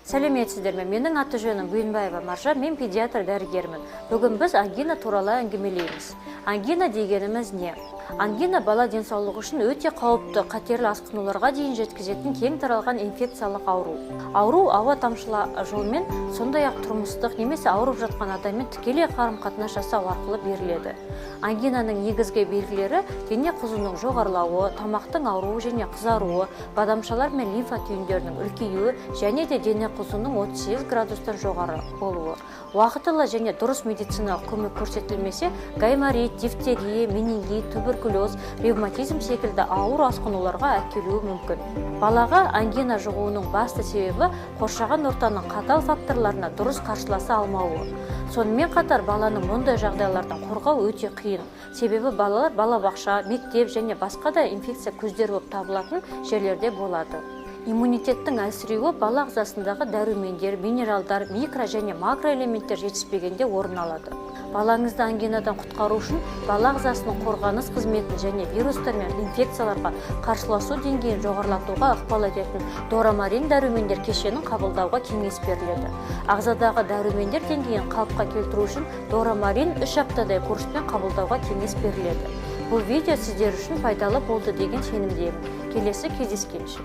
Сәлеметсіздер ме? Менің аты жөнім Бұйынбаева Маржан, мен педиатр дәрігермін. Бүгін біз ангина туралы әңгімелейміз. Ангина дегеніміз не? Ангина бала денсаулығы үшін өте қауіпті, қатерлі асқынуларға дейін жеткізетін кең таралған инфекциялық ауру. Ауру ауа тамшылы жолмен, сондай-ақ тұрмыстық немесе ауырып жатқан адаммен тікелей қарым-қатынас жасау арқылы беріледі. Ангинаның негізгі белгілері дене қызуының жоғарылауы, тамақтың ауруы және қызаруы, бадамшалар мен лимфа түйіндерінің үлкеюі және де дене қызуының 38 градустан жоғары болуы. Уақытылы және дұрыс медициналық көмек көрсетілмесе, гайморит, дифтерия, менингит, туберкулез, ревматизм секілді ауыр асқынуларға әкелуі мүмкін. Балаға ангина жұғуының басты себебі қоршаған ортаның қатал факторларына дұрыс қарсыласа алмауы. Сонымен қатар баланың мұндай жағдайлардан қорғау өте қиын. Себебі балалар балабақша, мектеп және басқа да инфекция көздері болып табылатын жерлерде болады. Иммунитеттің әлсіреуі бала ағзасындағы дәрумендер, минералдар, микро және макроэлементтер жетіспегенде орын алады. Балаңызды ангинадан құтқару үшін бала ағзасының қорғаныс қызметін және вирустар мен инфекцияларға қарсыласу деңгейін жоғарылатуға ықпал ететін дорамарин дәрумендер кешенін қабылдауға кеңес беріледі. Ағзадағы дәрумендер деңгейін қалыпқа келтіру үшін дорамарин 3 аптадай курспен қабылдауға кеңес беріледі. Бұл видео сіздер үшін пайдалы болды деген сенімдемін. Келесі кездескенше.